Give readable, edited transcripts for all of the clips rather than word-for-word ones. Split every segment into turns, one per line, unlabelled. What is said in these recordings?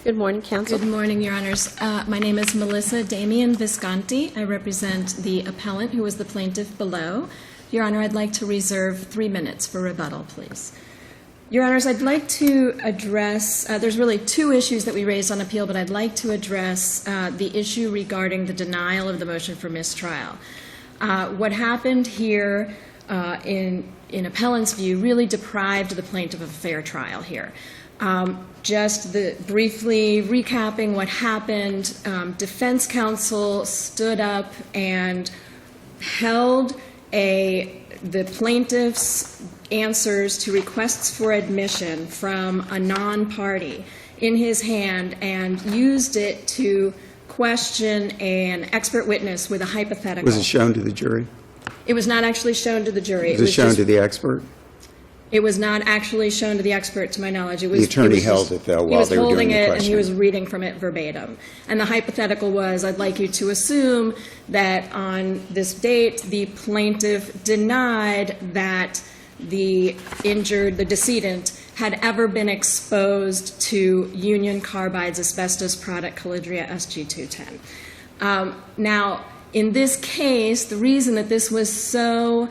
Good morning, counsel.
Good morning, Your Honors. My name is Melissa Damian Visconti. I represent the appellant, who was the plaintiff below. Your Honor, I'd like to reserve 3 minutes for rebuttal, please. Your Honors, I'd like to address, there's really 2 issues that we raised on appeal, but I'd like to address the issue regarding the denial of the motion for mistrial. What happened here in appellant's view really deprived the plaintiff of a fair trial here. Briefly recapping what happened, defense counsel stood up and held the plaintiff's answers to requests for admission from a non-party in his hand and used it to question an expert witness with a hypothetical.
Was it shown to the jury?
It was not actually shown to the jury.
Was it shown to the expert?
It was not actually shown to the expert, to my knowledge.
The attorney held it, though, while they were doing the questioning.
He was holding it, and he was reading from it verbatim. And the hypothetical was, I'd like you to assume that on this date, the plaintiff denied that the decedent, had ever been exposed to Union Carbide's asbestos product, Calidria SG210. Now, in this case, the reason that this was so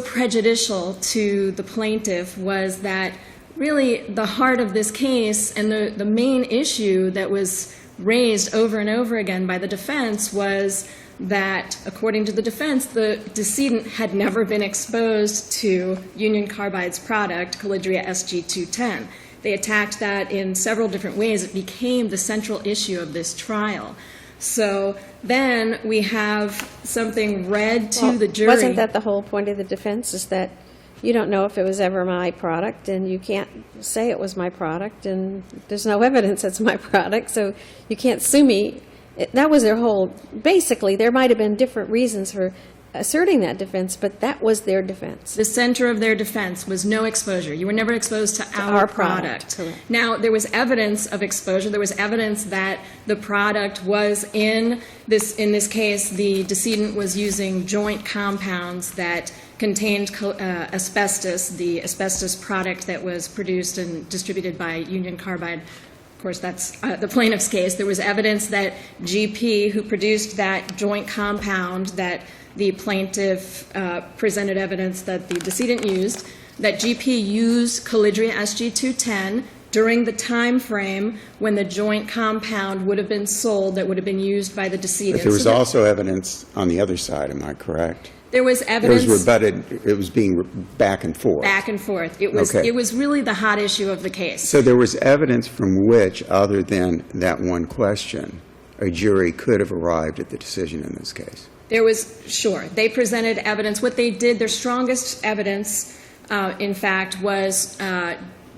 prejudicial to the plaintiff was that really the heart of this case and the main issue that was raised over and over again by the defense was that, according to the defense, the decedent had never been exposed to Union Carbide's product, Calidria SG210. They attacked that in several different ways. It became the central issue of this trial. So then we have something read to the jury.
Wasn't that the whole point of the defense, is that you don't know if it was ever my product, and you can't say it was my product, and there's no evidence it's my product, so you can't sue me. That was their whole, basically, there might have been different reasons for asserting that defense, but that was their defense.
The center of their defense was no exposure. You were never exposed to our product.
Correct.
Now, there was evidence of exposure. There was evidence that the product was in this case, the decedent was using joint compounds that contained asbestos, the asbestos product that was produced and distributed by Union Carbide. Of course, that's the plaintiff's case. There was evidence that GP, who produced that joint compound that the plaintiff presented evidence that the decedent used, that GP used Calidria SG210 during the time frame when the joint compound would have been sold that would have been used by the decedent.
But there was also evidence on the other side, am I correct?
There was evidence.
It was rebutted. It was being back and forth.
Back and forth. It was.
Okay.
It was really the hot issue of the case.
So there was evidence from which, other than that one question, a jury could have arrived at the decision in this case.
There was, sure. They presented evidence. What they did, their strongest evidence, in fact, was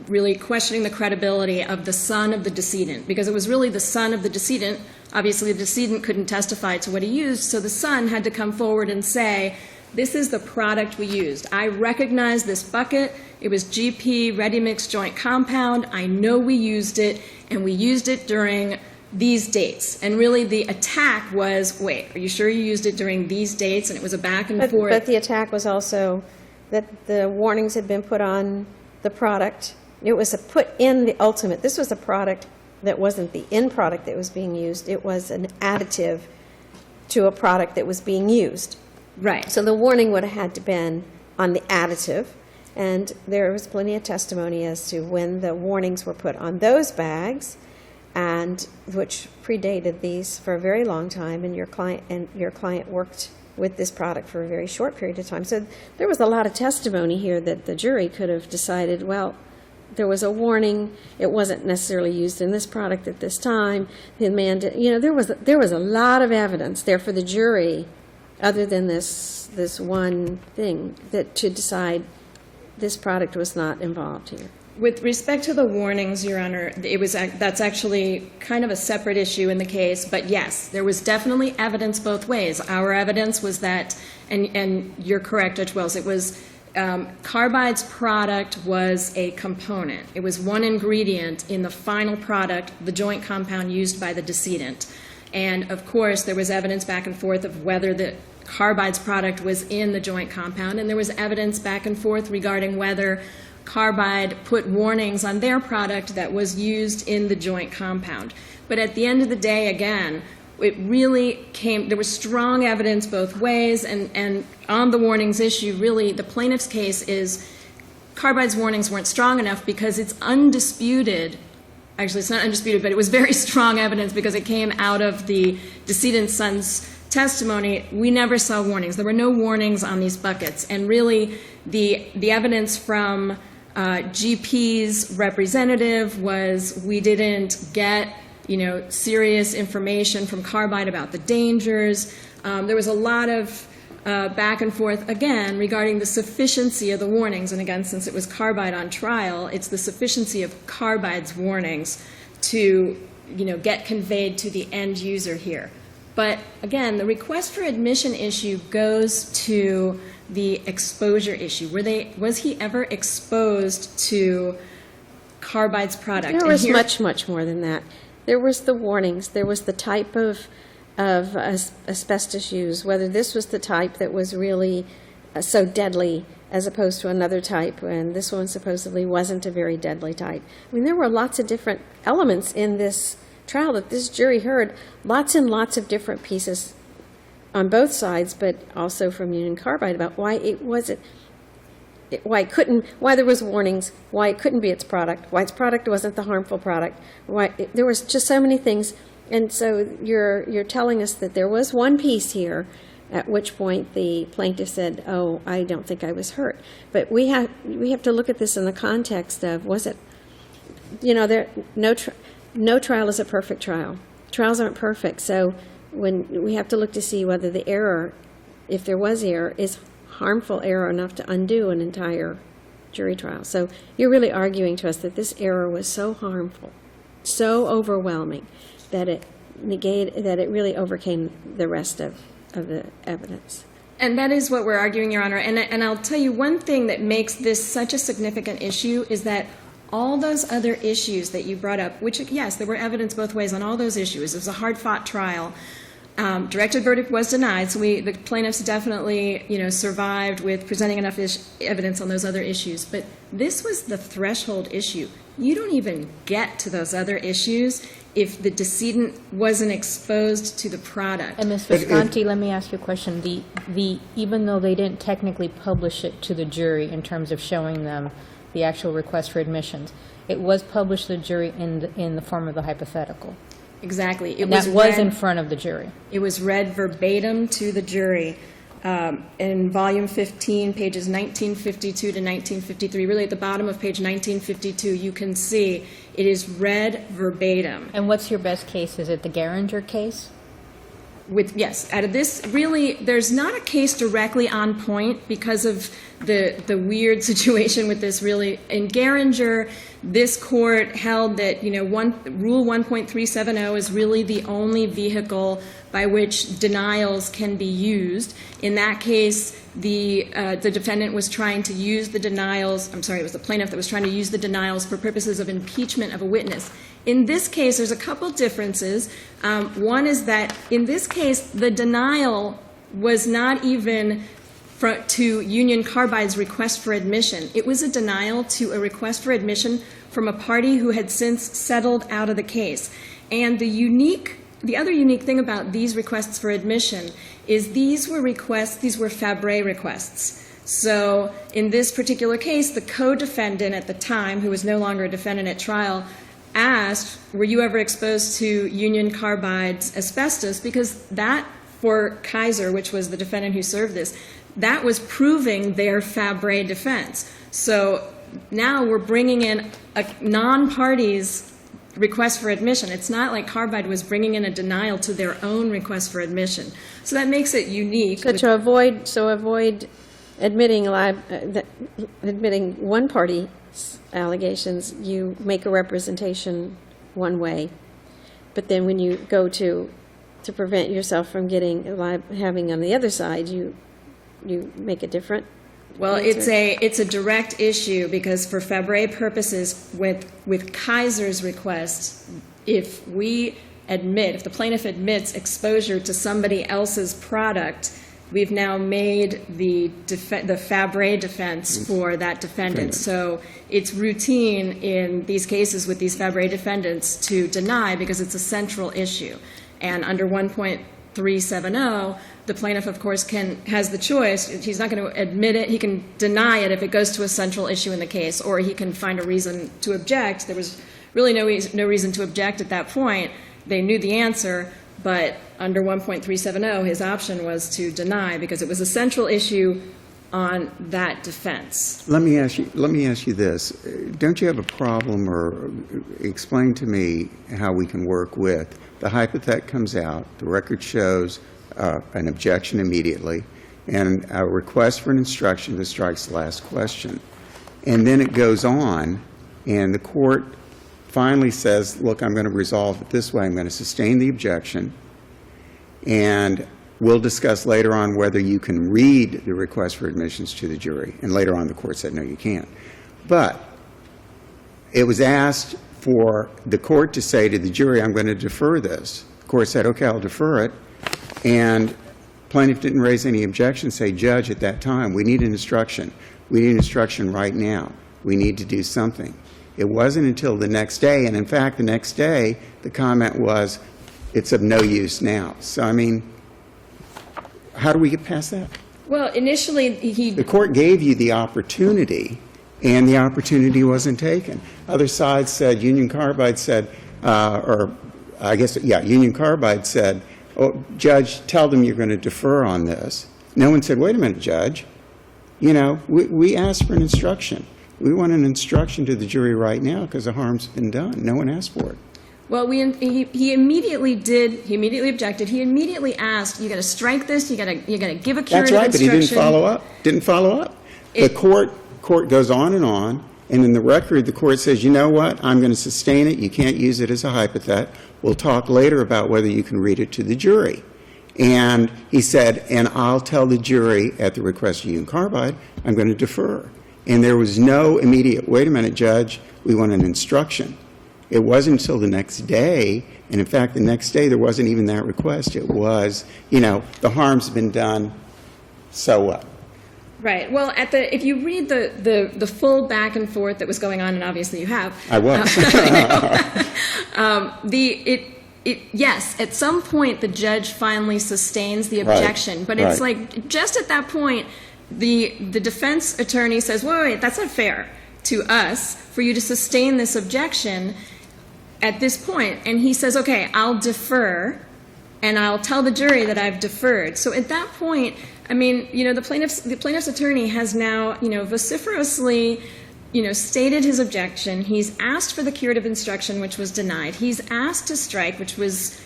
really questioning the credibility of the son of the decedent, because it was really the son of the decedent. Obviously, the decedent couldn't testify to what he used, so the son had to come forward and say, this is the product we used. I recognize this bucket. It was GP ready-mix joint compound. I know we used it, and we used it during these dates. And really the attack was, wait, are you sure you used it during these dates? And it was a back and forth.
But the attack was also that the warnings had been put on the product. It was put in the ultimate. This was a product that wasn't the end product that was being used. It was an additive to a product that was being used.
Right.
So the warning would have had to been on the additive. And there was plenty of testimony as to when the warnings were put on those bags, and which predated these for a very long time, and your client worked with this product for a very short period of time. So there was a lot of testimony here that the jury could have decided, well, there was a warning, it wasn't necessarily used in this product at this time. The man did, there was a lot of evidence there for the jury, other than this one thing, that to decide this product was not involved here.
With respect to the warnings, Your Honor, that's actually kind of a separate issue in the case. But yes, there was definitely evidence both ways. Our evidence was that, and you're correct, Judge Wells, it was Carbide's product was a component. It was one ingredient in the final product, the joint compound used by the decedent. And of course, there was evidence back and forth of whether the Carbide's product was in the joint compound, and there was evidence back and forth regarding whether Carbide put warnings on their product that was used in the joint compound. But at the end of the day, again, it really there was strong evidence both ways, and on the warnings issue, really, the plaintiff's case is Carbide's warnings weren't strong enough because it's undisputed. Actually, it's not undisputed, but it was very strong evidence because it came out of the decedent's son's testimony. We never saw warnings. There were no warnings on these buckets. And really, the evidence from GP's representative was we didn't get serious information from Carbide about the dangers. There was a lot of back and forth, again, regarding the sufficiency of the warnings. And again, since it was Carbide on trial, it's the sufficiency of Carbide's warnings to, get conveyed to the end user here. But again, the request for admission issue goes to the exposure issue. Was he ever exposed to Carbide's product?
There was much, much more than that. There was the warnings. There was the type of asbestos used, whether this was the type that was really so deadly as opposed to another type, and this one supposedly wasn't a very deadly type. I mean, there were lots of different elements in this trial that this jury heard, lots and lots of different pieces on both sides, but also from Union Carbide about why it wasn't, why there was warnings, why it couldn't be its product, why its product wasn't the harmful product, there was just so many things. And so you're telling us that there was one piece here at which point the plaintiff said, oh, I don't think I was hurt. But we have to look at this in the context of, was it, no trial is a perfect trial. Trials aren't perfect. So when we have to look to see whether the error, if there was error, is harmful error enough to undo an entire jury trial. So you're really arguing to us that this error was so harmful, so overwhelming, that it really overcame the rest of the evidence.
And that is what we're arguing, Your Honor. And I'll tell you one thing that makes this such a significant issue is that all those other issues that you brought up, which, yes, there were evidence both ways on all those issues. It was a hard-fought trial. Directed verdict was denied, so the plaintiffs definitely, survived with presenting enough evidence on those other issues. But this was the threshold issue. You don't even get to those other issues if the decedent wasn't exposed to the product.
And Ms. Visconti, let me ask you a question. Even though they didn't technically publish it to the jury in terms of showing them the actual request for admissions, it was published to the jury in the form of the hypothetical.
Exactly.
That was in front of the jury.
It was read verbatim to the jury in volume 15, pages 1952 to 1953. Really, at the bottom of page 1952, you can see it is read verbatim.
And what's your best case? Is it the Geringer case?
Yes, out of this, really, there's not a case directly on point because of the weird situation with this, really. In Geringer, this court held that, Rule 1.370 is really the only vehicle by which denials can be used. In that case, the defendant was trying to use the denials, it was the plaintiff that was trying to use the denials for purposes of impeachment of a witness. In this case, there's a couple differences. One is that in this case, the denial was not even to Union Carbide's request for admission. It was a denial to a request for admission from a party who had since settled out of the case. And the other unique thing about these requests for admission is these were Fabre requests. So in this particular case, the co-defendant at the time, who was no longer a defendant at trial, asked, were you ever exposed to Union Carbide's asbestos? Because that, for Kaiser, which was the defendant who served this, that was proving their Fabre defense. So now we're bringing in a non-party's request for admission. It's not like Carbide was bringing in a denial to their own request for admission. So that makes it unique.
So to avoid admitting one party's allegations, you make a representation one way, but then when you go to prevent yourself from having on the other side, you make a different.
Well,
answer.
it's a direct issue because for Fabre purposes, with Kaiser's request, if the plaintiff admits exposure to somebody else's product, we've now made the Fabre defense for that defendant. So it's routine in these cases with these Fabre defendants to deny because it's a central issue. And under 1.370, the plaintiff, of course, has the choice. He's not going to admit it. He can deny it if it goes to a central issue in the case, or he can find a reason to object. There was really no reason to object at that point. They knew the answer, but under 1.370, his option was to deny because it was a central issue on that defense.
Let me ask you this. Don't you have a problem, or explain to me how we can work with the hypothet comes out, the record shows an objection immediately, and a request for an instruction that strikes the last question. And then it goes on, and the court finally says, look, I'm going to resolve it this way. I'm going to sustain the objection, and we'll discuss later on whether you can read the request for admissions to the jury. And later on, the court said, no, you can't. But it was asked for the court to say to the jury, I'm going to defer this. The court said, okay, I'll defer it. And plaintiff didn't raise any objection, say, Judge, at that time, we need an instruction. We need an instruction right now. We need to do something. It wasn't until the next day, and in fact, the next day, the comment was, it's of no use now. So, I mean, how do we get past that?
Well, initially,
The court gave you the opportunity, and the opportunity wasn't taken. Other sides said, Union Carbide said, Union Carbide said, oh, Judge, tell them you're going to defer on this. No one said, wait a minute, Judge. You know, we asked for an instruction. We want an instruction to the jury right now because the harm's been done. No one asked for it.
Well, he immediately did. He immediately objected. He immediately asked, "You got to strike this. You got to give a curative
That's right,
instruction."
but he didn't follow up. The court goes on, and in the record, the court says, "You know what? I'm going to sustain it. You can't use it as a hypothet. We'll talk later about whether you can read it to the jury." And he said, "And I'll tell the jury at the request of Union Carbide, I'm going to defer." And there was no immediate, "Wait a minute, Judge. We want an instruction." It wasn't until the next day, and in fact, the next day there wasn't even that request. It was, the harm's been done, so what?
Right. Well, if you read the full back and forth that was going on, and obviously you have.
I was.
Yes, at some point the judge finally sustains the objection, but it's like just at that point, the defense attorney says, wait, that's not fair to us for you to sustain this objection at this point. And he says, okay, I'll defer, and I'll tell the jury that I've deferred. So at that point, I mean, the plaintiff's attorney has now, vociferously, stated his objection. He's asked for the curative instruction, which was denied. He's asked to strike, which was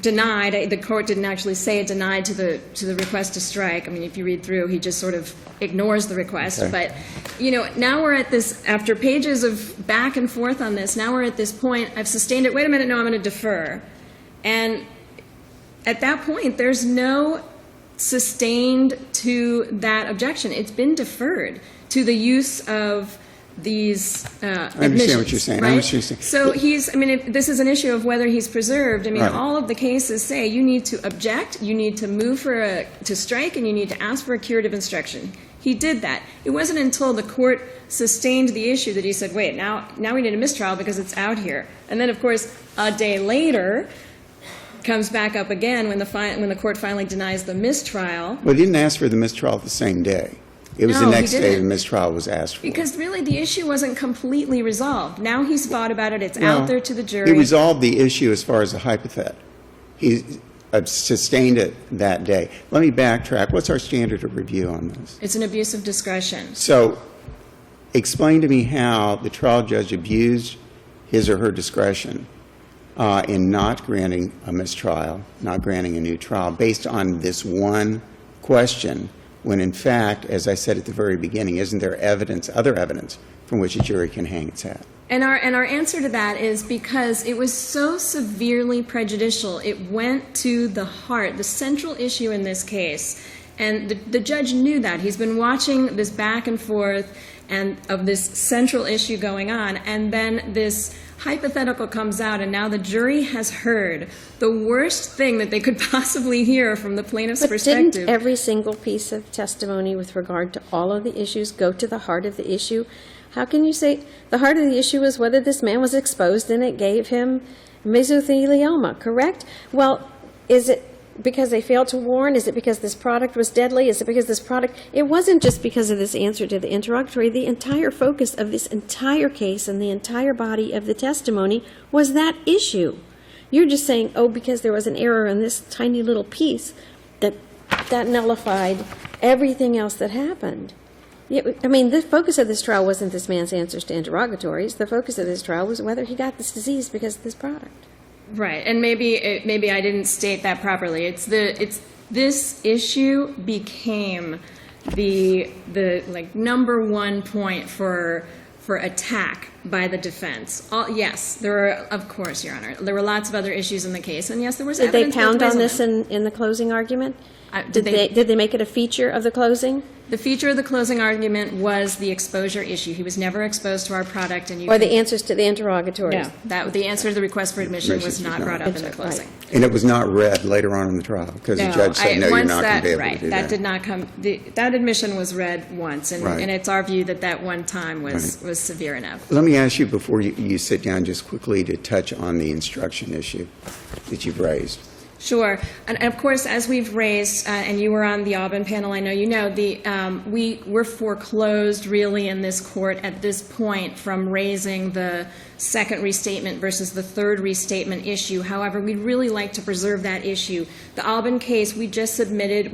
denied. The court didn't actually say it denied to the request to strike. I mean, if you read through, he just sort of ignores the request. Okay. But, now we're at this, after pages of back and forth on this, now we're at this point, I've sustained it, wait a minute, no, I'm going to defer. And at that point, there's no sustained to that objection. It's been deferred to the use of these admissions.
I understand what you're saying.
Right?
I understand what you're saying.
So this is an issue of whether he's preserved. I mean, all of the cases say you need to object, you need to move to strike, and you need to ask for a curative instruction. He did that. It wasn't until the court sustained the issue that he said, wait, now we need a mistrial because it's out here. And then, of course, a day later, comes back up again when the court finally denies the mistrial.
Well, he didn't ask for the mistrial the same day. It was the next day the mistrial was asked for.
Because really the issue wasn't completely resolved. Now he's thought about it. It's out there to the jury.
He resolved the issue as far as a hypothet. He sustained it that day. Let me backtrack. What's our standard of review on this?
It's an abuse of discretion.
So explain to me how the trial judge abused his or her discretion in not granting a mistrial, not granting a new trial, based on this one question, when in fact, as I said at the very beginning, isn't there other evidence from which a jury can hang its hat?
And our answer to that is because it was so severely prejudicial. It went to the heart, the central issue in this case. And the judge knew that. He's been watching this back and forth and of this central issue going on, and then this hypothetical comes out, and now the jury has heard the worst thing that they could possibly hear from the plaintiff's
But
perspective.
didn't every single piece of testimony with regard to all of the issues go to the heart of the issue? How can you say the heart of the issue is whether this man was exposed and it gave him mesothelioma, correct? Well, is it because they failed to warn? Is it because this product was deadly? Is it because this product... It wasn't just because of this answer to the interrogatory. The entire focus of this entire case and the entire body of the testimony was that issue. You're just saying, oh, because there was an error in this tiny little piece, that nullified everything else that happened. I mean, the focus of this trial wasn't this man's answers to interrogatories. The focus of this trial was whether he got this disease because of this product.
Right, and maybe I didn't state that properly. It's this issue became the like number one point for attack by the defense. Yes, there were, of course, Your Honor, there were lots of other issues in the case, and yes, there was
Did they
evidence both
pound
ways
on
on
this
it.
in the closing argument?
Did they?
Did they make it a feature of the closing?
The feature of the closing argument was the exposure issue. He was never exposed to our product, and you
Or
can-
the answers to the interrogatories?
No, that the answer to the request for admission was not brought up in the
Right.
closing.
And it was not read later on in the trial, because the judge said, no, you're
once
not going to be able
right,
to do that.
did not come. That admission was read once, and,
Right.
and it's our view that that one time was severe enough.
Let me ask you, before you sit down, just quickly to touch on the instruction issue that you've raised.
Sure, and of course, as we've raised, and you were on the Aubin panel, I know you know, we were foreclosed really in this court at this point from raising the second restatement versus the third restatement issue. However, we'd really like to preserve that issue. The Aubin case, we just submitted,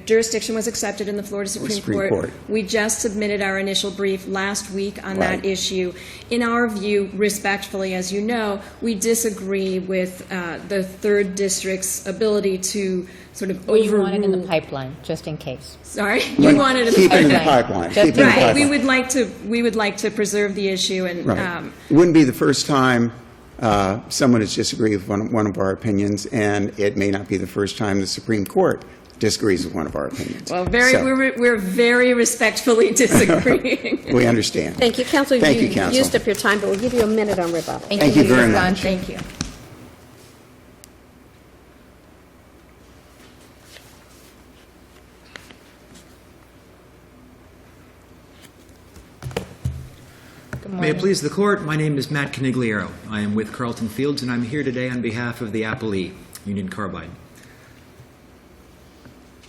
jurisdiction was accepted in the Florida Supreme Court. We just submitted our initial brief last week on that issue. In our view, respectfully, as you know, we disagree with the third district's ability to sort of
Or you want it in the
overrule-
pipeline, just in case.
Sorry, you wanted it in the
Keep it in the
pipeline.
pipeline.
Just
Keep it in the
Right,
pipeline.
we would like to preserve the issue, and
Right. It wouldn't be the first time someone has disagreed with one of our opinions, and it may not be the first time the Supreme Court disagrees with one of our opinions.
well,
So,
we're very respectfully disagreeing.
we understand.
Thank you, counsel.
Thank you, counsel.
Used up your time, but we'll give you a minute on rebuttal.
Thank you very
Ms.
much.
Gunn.
Thank you.
Good
May
morning.
it please the court, my name is Matt Canigliaro. I am with Carlton Fields, and I'm here today on behalf of the appellee, Union Carbide.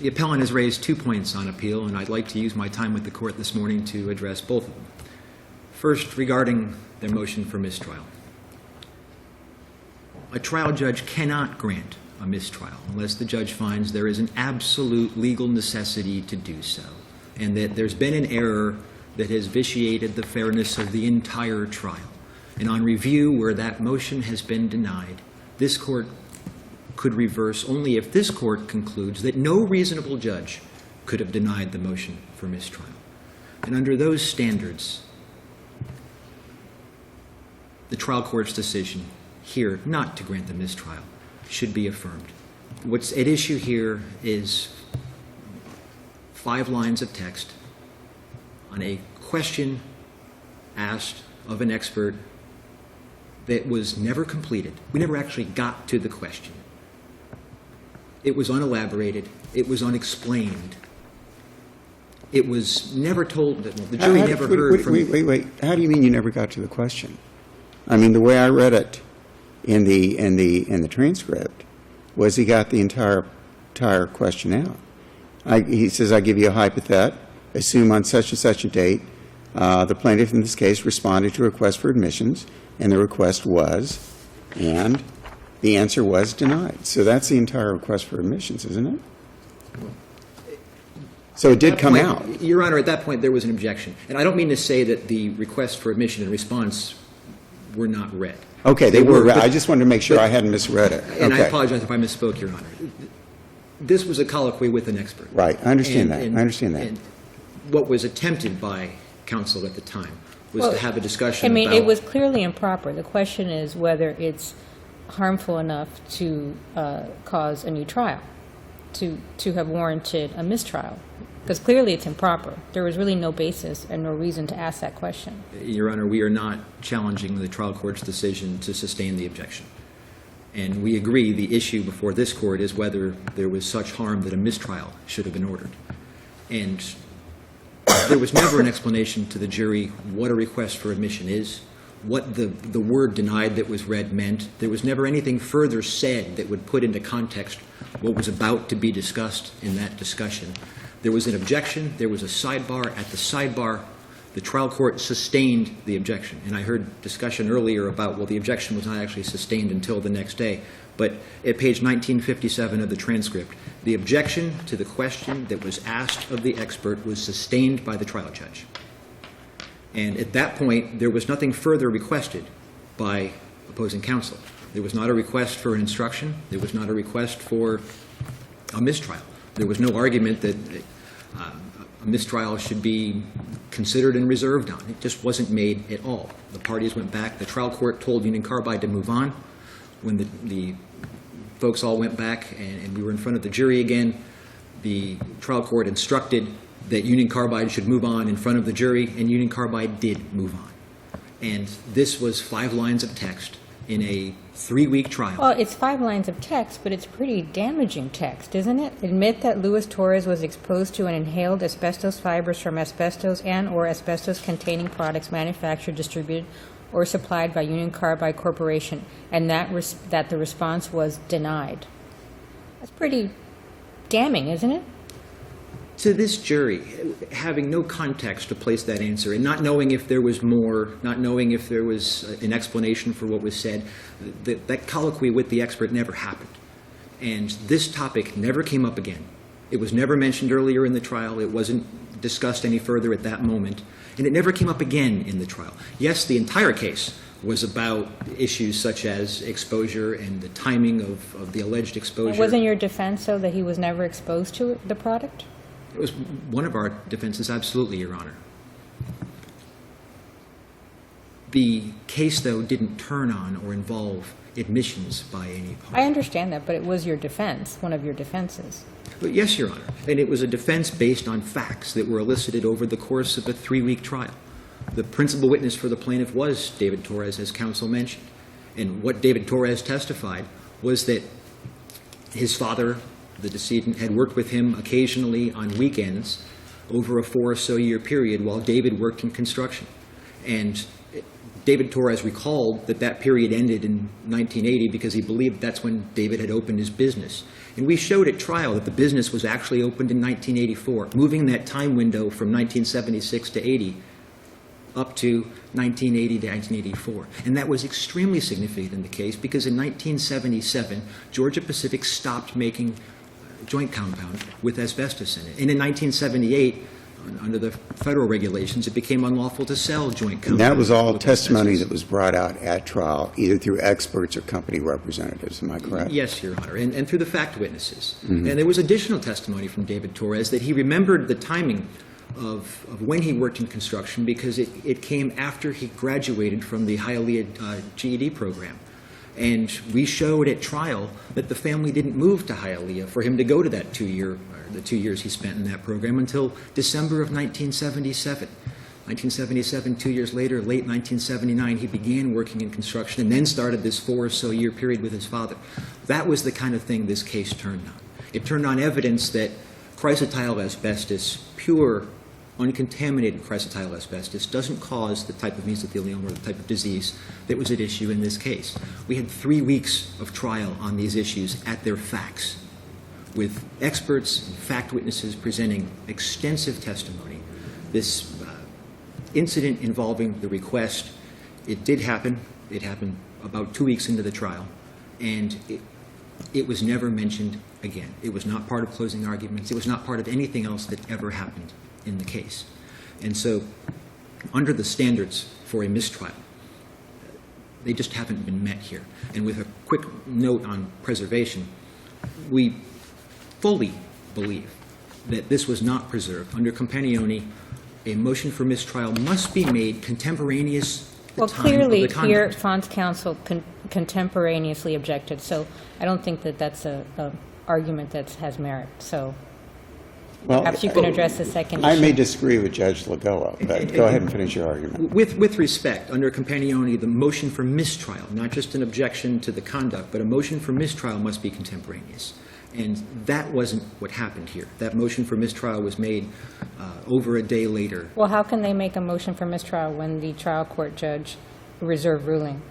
The appellant has raised 2 points on appeal, and I'd like to use my time with the court this morning to address both of them. First, regarding their motion for mistrial. A trial judge cannot grant a mistrial unless the judge finds there is an absolute legal necessity to do so, and that there's been an error that has vitiated the fairness of the entire trial. And on review, where that motion has been denied, this court could reverse only if this court concludes that no reasonable judge could have denied the motion for mistrial. And under those standards, the trial court's decision here not to grant the mistrial should be affirmed. What's at issue here is 5 lines of text on a question asked of an expert that was never completed. We never actually got to the question. It was unelaborated. It was unexplained. It was never told, well, the jury never heard from...
Wait. How do you mean you never got to the question? I mean, the way I read it in the transcript was he got the entire question out. He says, I give you a hypothet. Assume on such and such a date, the plaintiff in this case responded to a request for admissions, and the request was, and the answer was denied. So that's the entire request for admissions, isn't it? So it did come out.
Your Honor, at that point, there was an objection. And I don't mean to say that the request for admission and response were not read.
Okay, they were.
but-
I just wanted to make sure I hadn't misread it.
And I
Okay.
apologize if I misspoke, Your Honor. This was a colloquy with an expert.
Right, I understand that.
And-
I understand that.
and what was attempted by counsel at the time was
Well,
to have a discussion
I mean,
about...
it was clearly improper. The question is whether it's harmful enough to cause a new trial. to have warranted a mistrial? Because clearly it's improper. There was really no basis and no reason to ask that question.
Your Honor, we are not challenging the trial court's decision to sustain the objection. And we agree the issue before this court is whether there was such harm that a mistrial should have been ordered. And there was never an explanation to the jury what a request for admission is, what the word denied that was read meant. There was never anything further said that would put into context what was about to be discussed in that discussion. There was an objection. There was a sidebar. At the sidebar, the trial court sustained the objection. And I heard discussion earlier about, well, the objection was not actually sustained until the next day. But at page 1957 of the transcript, the objection to the question that was asked of the expert was sustained by the trial judge. And at that point, there was nothing further requested by opposing counsel. There was not a request for an instruction. There was not a request for a mistrial. There was no argument that a mistrial should be considered and reserved on. It just wasn't made at all. The parties went back. The trial court told Union Carbide to move on. When the folks all went back and we were in front of the jury again, the trial court instructed that Union Carbide should move on in front of the jury, and Union Carbide did move on. And this was 5 lines of text in a 3-week trial.
Well, it's 5 lines of text, but it's pretty damaging text, isn't it? Admit that Luis Torres was exposed to and inhaled asbestos fibers from asbestos and or asbestos-containing products manufactured, distributed, or supplied by Union Carbide Corporation, and that the response was denied. That's pretty damning, isn't it?
To this jury, having no context to place that answer and not knowing if there was more, not knowing if there was an explanation for what was said, that colloquy with the expert never happened. And this topic never came up again. It was never mentioned earlier in the trial. It wasn't discussed any further at that moment. And it never came up again in the trial. Yes, the entire case was about issues such as exposure and the timing of the alleged exposure.
And wasn't your defense, though, that he was never exposed to the product?
It was one of our defenses, absolutely, Your Honor. The case, though, didn't turn on or involve admissions by any party.
I understand that, but it was your defense, one of your defenses.
But yes, Your Honor, and it was a defense based on facts that were elicited over the course of a 3-week trial. The principal witness for the plaintiff was David Torres, as counsel mentioned. And what David Torres testified was that his father, the decedent, had worked with him occasionally on weekends over a 4 or so year period while David worked in construction. And David Torres recalled that that period ended in 1980 because he believed that's when David had opened his business. And we showed at trial that the business was actually opened in 1984, moving that time window from 1976 to 80 up to 1980 to 1984. And that was extremely significant in the case because in 1977, Georgia Pacific stopped making joint compound with asbestos in it. And in 1978, under the federal regulations, it became unlawful to sell joint compound.
And that was all
with
testimony
asbestos.
that was brought out at trial, either through experts or company representatives. Am I correct?
Yes, Your Honor, and through the fact witnesses. And there was additional testimony from David Torres that he remembered the timing of when he worked in construction because it came after he graduated from the Hialeah GED program. And we showed at trial that the family didn't move to Hialeah for him to go to that the 2 years he spent in that program until December of 1977. 1977, 2 years later, late 1979, he began working in construction and then started this 4 or so year period with his father. That was the kind of thing this case turned on. It turned on evidence that chrysotile asbestos, pure, uncontaminated chrysotile asbestos, doesn't cause the type of mesothelioma or the type of disease that was at issue in this case. We had 3 weeks of trial on these issues at their facts, with experts and fact witnesses presenting extensive testimony. This incident involving the request, it did happen. It happened about 2 weeks into the trial, and it was never mentioned again. It was not part of closing arguments. It was not part of anything else that ever happened in the case. And so, under the standards for a mistrial, they just haven't been met here. And with a quick note on preservation, we fully believe that this was not preserved. Under Companioni, a motion for mistrial must be made contemporaneous the
Well,
time of the
clearly,
conduct.
here, Font's counsel contemporaneously objected, so I don't think that that's a argument that has merit. So
Well,
perhaps you can address the second
I
issue.
may disagree with Judge Lagoa, but go ahead and finish your argument.
With respect, under Companioni, the motion for mistrial, not just an objection to the conduct, but a motion for mistrial must be contemporaneous. And that wasn't what happened here. That motion for mistrial was made over a day later.
Well, how can they make a motion for mistrial when the trial court judge reserved ruling?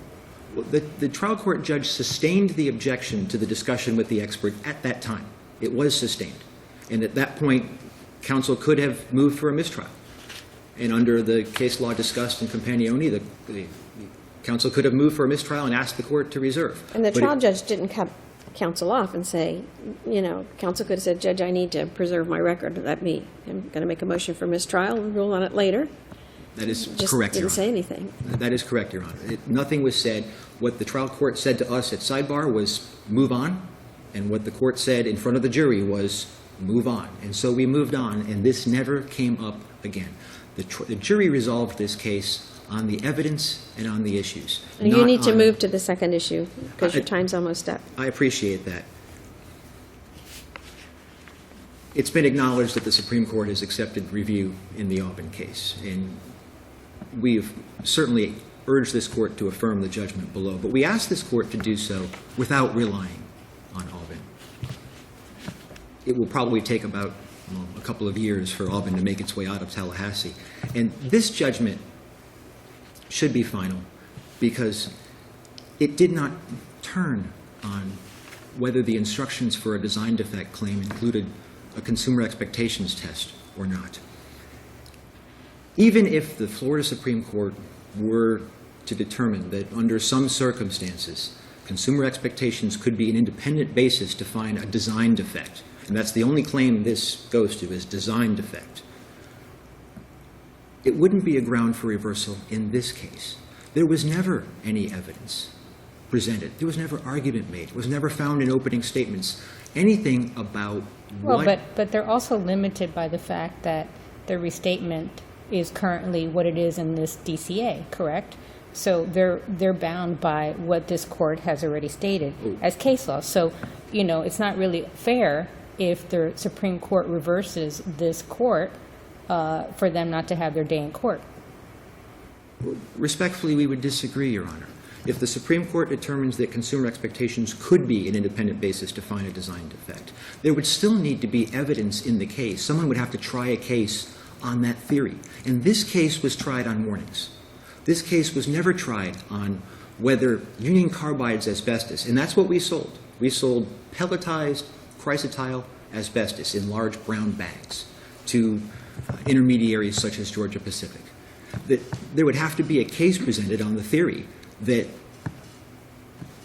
The trial court judge sustained the objection to the discussion with the expert at that time. It was sustained. And at that point, counsel could have moved for a mistrial. And under the case law discussed in Companioni, the counsel could have moved for a mistrial and asked the court to reserve.
And the
But
trial judge didn't cut counsel off and say, counsel could have said, Judge, I need to preserve my record. I'm going to make a motion for mistrial and rule on it later.
That is
Just
correct, Your
didn't say
Honor.
anything.
That is correct, Your Honor. Nothing was said. What the trial court said to us at sidebar was move on, and what the court said in front of the jury was move on. And so we moved on, and this never came up again. The jury resolved this case on the evidence and on the issues.
And you
not
need to
on-
move to the second issue because your time's almost up.
I appreciate that. It's been acknowledged that the Supreme Court has accepted review in the Aubin case, and we've certainly urged this court to affirm the judgment below, but we ask this court to do so without relying on Aubin. It will probably take about a couple of years for Aubin to make its way out of Tallahassee, and this judgment should be final because it did not turn on whether the instructions for a design defect claim included a consumer expectations test or not. Even if the Florida Supreme Court were to determine that under some circumstances consumer expectations could be an independent basis to find a design defect, and that's the only claim this goes to is design defect, it wouldn't be a ground for reversal in this case. There was never any evidence presented. There was never argument made. It was never found in opening statements anything about
Well,
what...
but they're also limited by the fact that the restatement is currently what it is in this DCA, correct? So they're bound by what this court has already stated as case law. So, it's not really fair if the Supreme Court reverses this court for them not to have their day in court.
Respectfully, we would disagree, Your Honor. If the Supreme Court determines that consumer expectations could be an independent basis to find a design defect, there would still need to be evidence in the case. Someone would have to try a case on that theory. And this case was tried on warnings. This case was never tried on whether Union Carbide's asbestos, and that's what we sold. We sold pelletized chrysotile asbestos in large brown bags to intermediaries such as Georgia Pacific. That there would have to be a case presented on the theory that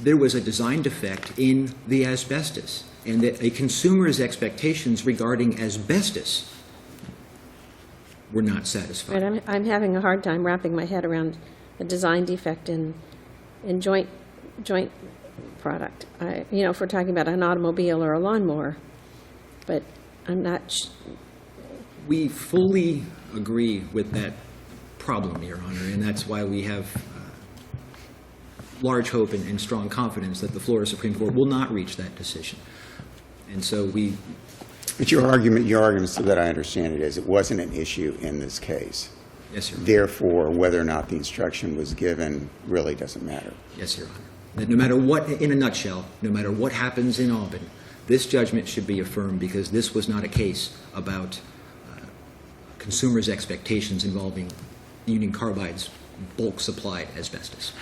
there was a design defect in the asbestos and that a consumer's expectations regarding asbestos were not satisfied.
Right, I'm having a hard time wrapping my head around a design defect in joint product. If we're talking about an automobile or a lawnmower, but I'm not.
We fully agree with that problem, Your Honor, and that's why we have large hope and strong confidence that the Florida Supreme Court will not reach that decision. And so we...
But your argument, so that I understand it, is it wasn't an issue in this case.
Yes, Your Honor.
Therefore, whether or not the instruction was given really doesn't matter.
Yes, Your Honor. That no matter what, in a nutshell, no matter what happens in Aubin, this judgment should be affirmed because this was not a case about consumers' expectations involving Union Carbide's bulk supplied asbestos.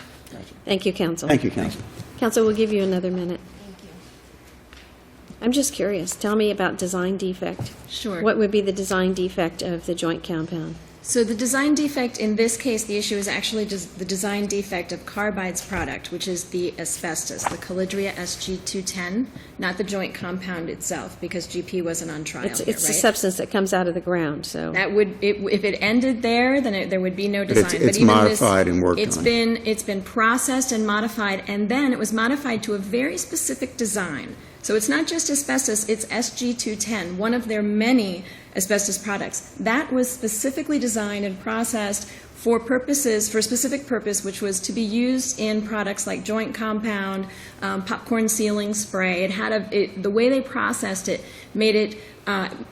Thank you, counsel.
Thank you, counsel.
Counsel, we'll give you another minute. I'm just curious. Tell me about design defect.
Sure.
What would be the design defect of the joint compound?
So the design defect in this case, the issue is actually just the design defect of Carbide's product, which is the asbestos, the Calidria SG210, not the joint compound itself, because GP wasn't on trial.
It's
here,
the
right?
substance that comes out of the ground. So
That would, if it ended there, then there would be no
But
design.
it's
even
modified and worked
it's
on.
It's been processed and modified, and then it was modified to a very specific design. So it's not just asbestos, it's SG210, one of their many asbestos products. That was specifically designed and processed for a specific purpose, which was to be used in products like joint compound, popcorn sealing spray. It had the way they processed it made it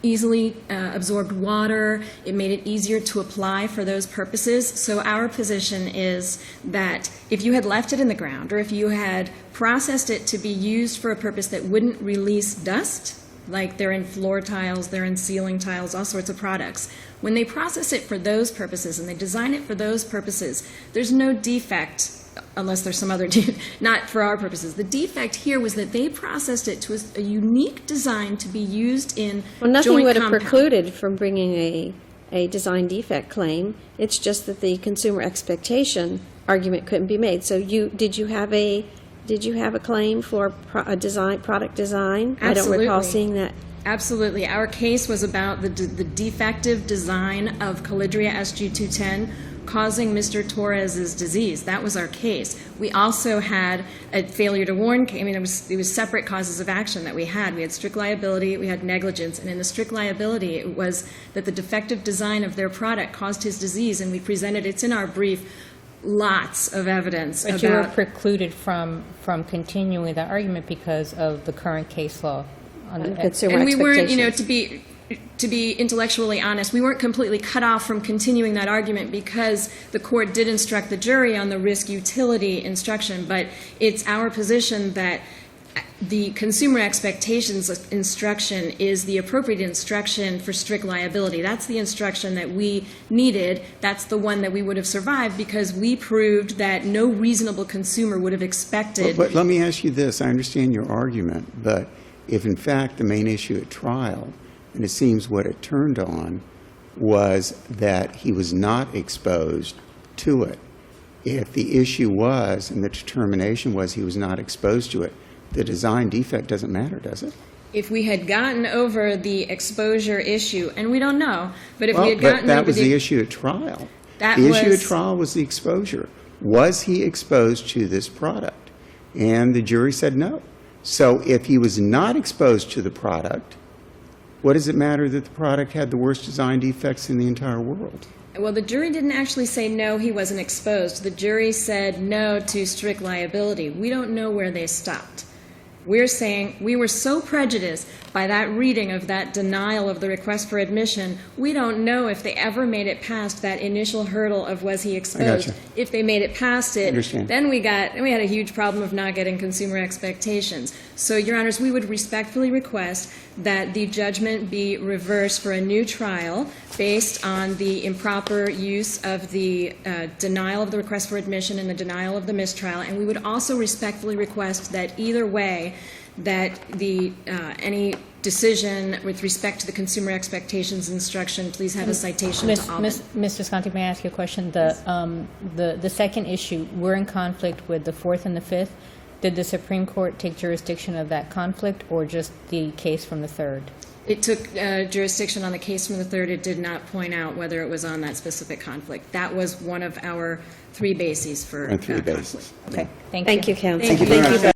easily absorbed water. It made it easier to apply for those purposes. So our position is that if you had left it in the ground, or if you had processed it to be used for a purpose that wouldn't release dust, like they're in floor tiles, they're in ceiling tiles, all sorts of products. When they process it for those purposes and they design it for those purposes, there's no defect, unless there's some other, not for our purposes. The defect here was that they processed it to a unique design to be used in
Well, nothing
joint
would have
compound.
precluded from bringing a design defect claim. It's just that the consumer expectation argument couldn't be made. So did you have a claim for product design? I don't recall
Absolutely.
seeing that.
Absolutely. Our case was about the defective design of Calidria SG210 causing Mr. Torres's disease. That was our case. We also had a failure to warn. I mean, it was separate causes of action that we had. We had strict liability, we had negligence, and in the strict liability, it was that the defective design of their product caused his disease, and we presented, it's in our brief, lots of evidence
But you were
about.
precluded from continuing that argument because of the current case law.
Consumer
And we weren't,
expectations.
to be intellectually honest, we weren't completely cut off from continuing that argument because the court did instruct the jury on the risk utility instruction, but it's our position that the consumer expectations instruction is the appropriate instruction for strict liability. That's the instruction that we needed. That's the one that we would have survived because we proved that no reasonable consumer would have expected.
But let me ask you this. I understand your argument, but if in fact the main issue at trial, and it seems what it turned on, was that he was not exposed to it. If the issue was, and the determination was he was not exposed to it, the design defect doesn't matter, does it?
If we had gotten over the exposure issue, and we don't know, but if we had gotten
But that
over
was the issue at trial.
That
The issue at
was-
trial was the exposure. Was he exposed to this product? And the jury said no. So if he was not exposed to the product, what does it matter that the product had the worst design defects in the entire world?
Well, the jury didn't actually say no, he wasn't exposed. The jury said no to strict liability. We don't know where they stopped. We're saying we were so prejudiced by that reading of that denial of the request for admission, we don't know if they ever made it past that initial hurdle of was he exposed.
gotcha.
If they made it past it,
Understand.
then we had a huge problem of not getting consumer expectations. So, Your Honors, we would respectfully request that the judgment be reversed for a new trial based on the improper use of the denial of the request for admission and the denial of the mistrial. And we would also respectfully request that either way, that any decision with respect to the consumer expectations instruction, please have a citation to all.
Mr. Sconti, may I ask you a question? The second issue, we're in conflict with the fourth and the fifth. Did the Supreme Court take jurisdiction of that conflict or just the case from the third?
It took jurisdiction on the case from the third. It did not point out whether it was on that specific conflict. That was one of our three bases for
On three
conflict.
bases.
Okay, thank you.
Thank you, counsel.
Thank you.
Thank you.